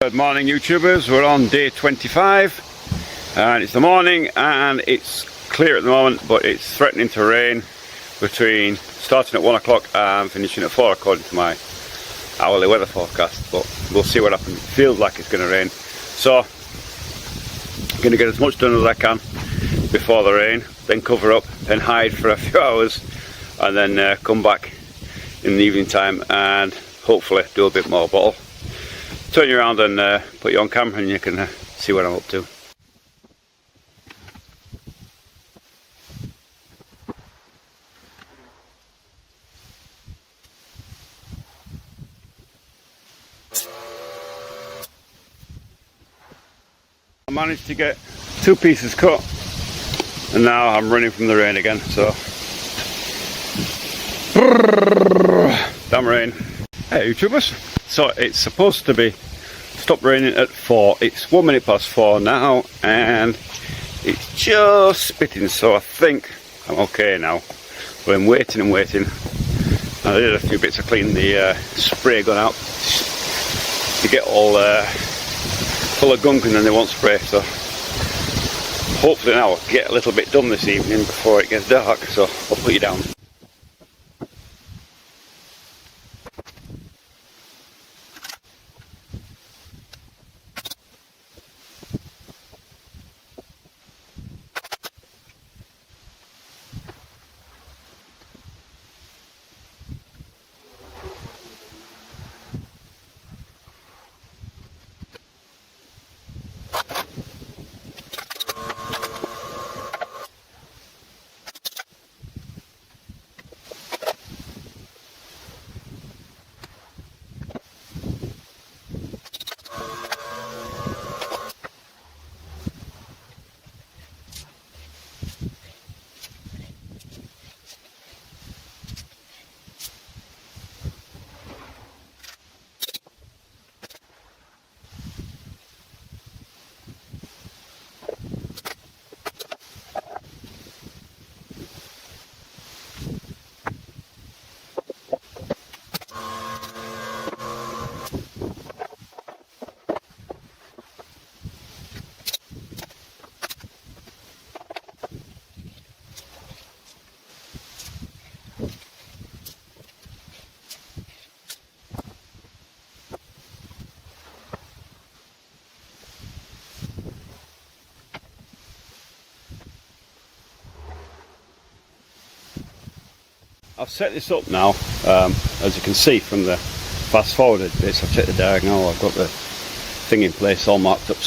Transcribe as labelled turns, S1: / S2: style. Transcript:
S1: Good morning, YouTubers. We're on day 25 and it's the morning and it's clear at the moment, but it's threatening to rain between starting at 1 o'clock and finishing at 4 according to my hourly weather forecast, but we'll see what happens. It feels like it's going to rain, so I'm going to get as much done as I can before the rain, then cover up, then hide for a few hours, and then come back in the evening time and hopefully do a bit more. But I'll turn you around and put you on camera and you can see what I'm up to. I managed to get 2 pieces cut and now I'm running from the rain again, so damn rain. Hey YouTubers, so it's supposed to be stopped raining at 4. It's 1 minute past 4 now and it's just spitting, so I think I'm okay now. But I'm waiting and waiting. I did a few bits of cleaning the spray gun out to get all full of gunk and then they won't spray, so hopefully now I'll get a little bit done this evening before it gets dark, so I'll put you down. I've set this up now, as you can see from the fast forwarded bits. I've checked the diagonal, I've got the thing in place all marked up. So